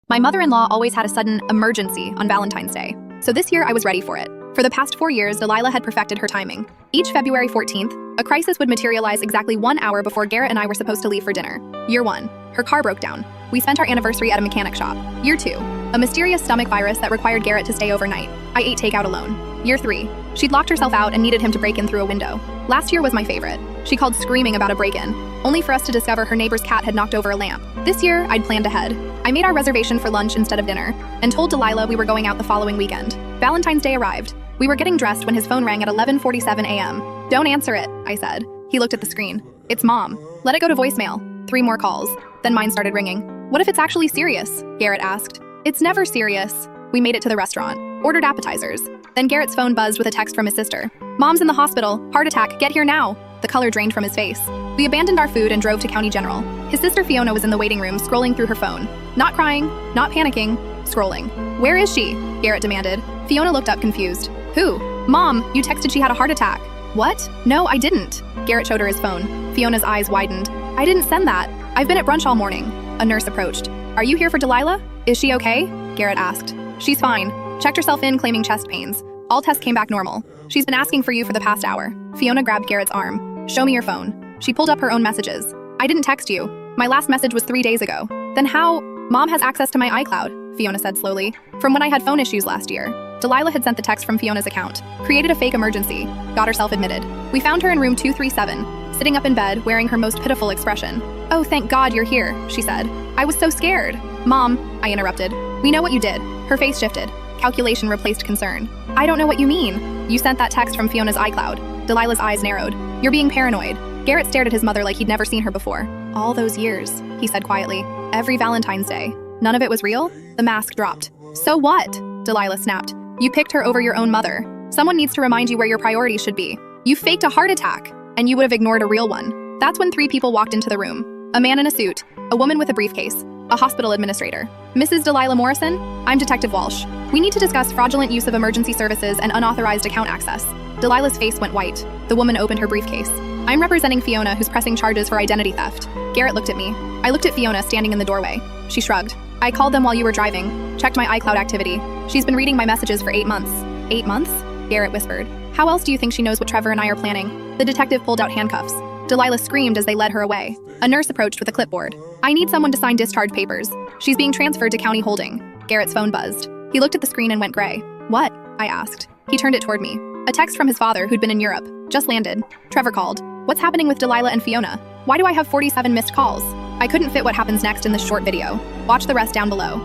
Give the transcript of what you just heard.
My mother-in-law always had a sudden emergency on Valentine's Day, so this year I was ready for it. For the past 4 years, Delilah had perfected her timing. Each February 14th, a crisis would materialize exactly 1 hour before Garrett and I were supposed to leave for dinner. Year 1, her car broke down. We spent our anniversary at a mechanic shop. Year 2, a mysterious stomach virus that required Garrett to stay overnight. I ate takeout alone. Year 3, she'd locked herself out and needed him to break in through a window. Last year was my favorite. She called screaming about a break-in, only for us to discover her neighbor's cat had knocked over a lamp. This year, I'd planned ahead. I made our reservation for lunch instead of dinner, and told Delilah we were going out the following weekend. Valentine's Day arrived. We were getting dressed when his phone rang at 11:47 a.m. "Don't answer it," I said. He looked at the screen. "It's Mom." "Let it go to voicemail." 3 more calls. Then mine started ringing. "What if it's actually serious?" Garrett asked. "It's never serious." We made it to the restaurant, ordered appetizers. Then Garrett's phone buzzed with a text from his sister. "Mom's in the hospital. Heart attack. Get here now." The color drained from his face. We abandoned our food and drove to County General. His sister Fiona was in the waiting room, scrolling through her phone. Not crying, not panicking, scrolling. "Where is she?" Garrett demanded. Fiona looked up confused. "Who?" "Mom, you texted she had a heart attack." "What? No, I didn't." Garrett showed her his phone. Fiona's eyes widened. "I didn't send that. I've been at brunch all morning." A nurse approached. "Are you here for Delilah? Is she okay?" Garrett asked. "She's fine. Checked herself in claiming chest pains. All tests came back normal. She's been asking for you for the past hour." Fiona grabbed Garrett's arm. "Show me your phone." She pulled up her own messages. "I didn't text you. My last message was 3 days ago." "Then how?" "Mom has access to my iCloud," Fiona said slowly, "from when I had phone issues last year." Delilah had sent the text from Fiona's account, created a fake emergency, got herself admitted. We found her in room 237, sitting up in bed, wearing her most pitiful expression. "Oh, thank God you're here," she said. "I was so scared." "Mom," I interrupted. "We know what you did." Her face shifted. Calculation replaced concern. "I don't know what you mean." "You sent that text from Fiona's iCloud." Delilah's eyes narrowed. "You're being paranoid." Garrett stared at his mother like he'd never seen her before. "All those years," he said quietly. "Every Valentine's Day. None of it was real?" The mask dropped. "So what?" Delilah snapped. "You picked her over your own mother. Someone needs to remind you where your priorities should be. You faked a heart attack, and you would have ignored a real one." That's when 3 people walked into the room. A man in a suit, a woman with a briefcase, a hospital administrator. "Mrs. Delilah Morrison? I'm Detective Walsh. We need to discuss fraudulent use of emergency services and unauthorized account access." Delilah's face went white. The woman opened her briefcase. "I'm representing Fiona, who's pressing charges for identity theft." Garrett looked at me. I looked at Fiona standing in the doorway. She shrugged. "I called them while you were driving, checked my iCloud activity. She's been reading my messages for 8 months. 8 months? Garrett whispered. "How else do you think she knows what Trevor and I are planning?" The detective pulled out handcuffs. Delilah screamed as they led her away. A nurse approached with a clipboard. "I need someone to sign discharge papers. She's being transferred to County Holding." Garrett's phone buzzed. He looked at the screen and went gray. "What?" I asked. He turned it toward me. A text from his father, who'd been in Europe. Just landed. Trevor called. "What's happening with Delilah and Fiona? Why do I have 47 missed calls?" I couldn't fit what happens next in this short video. Watch the rest down below.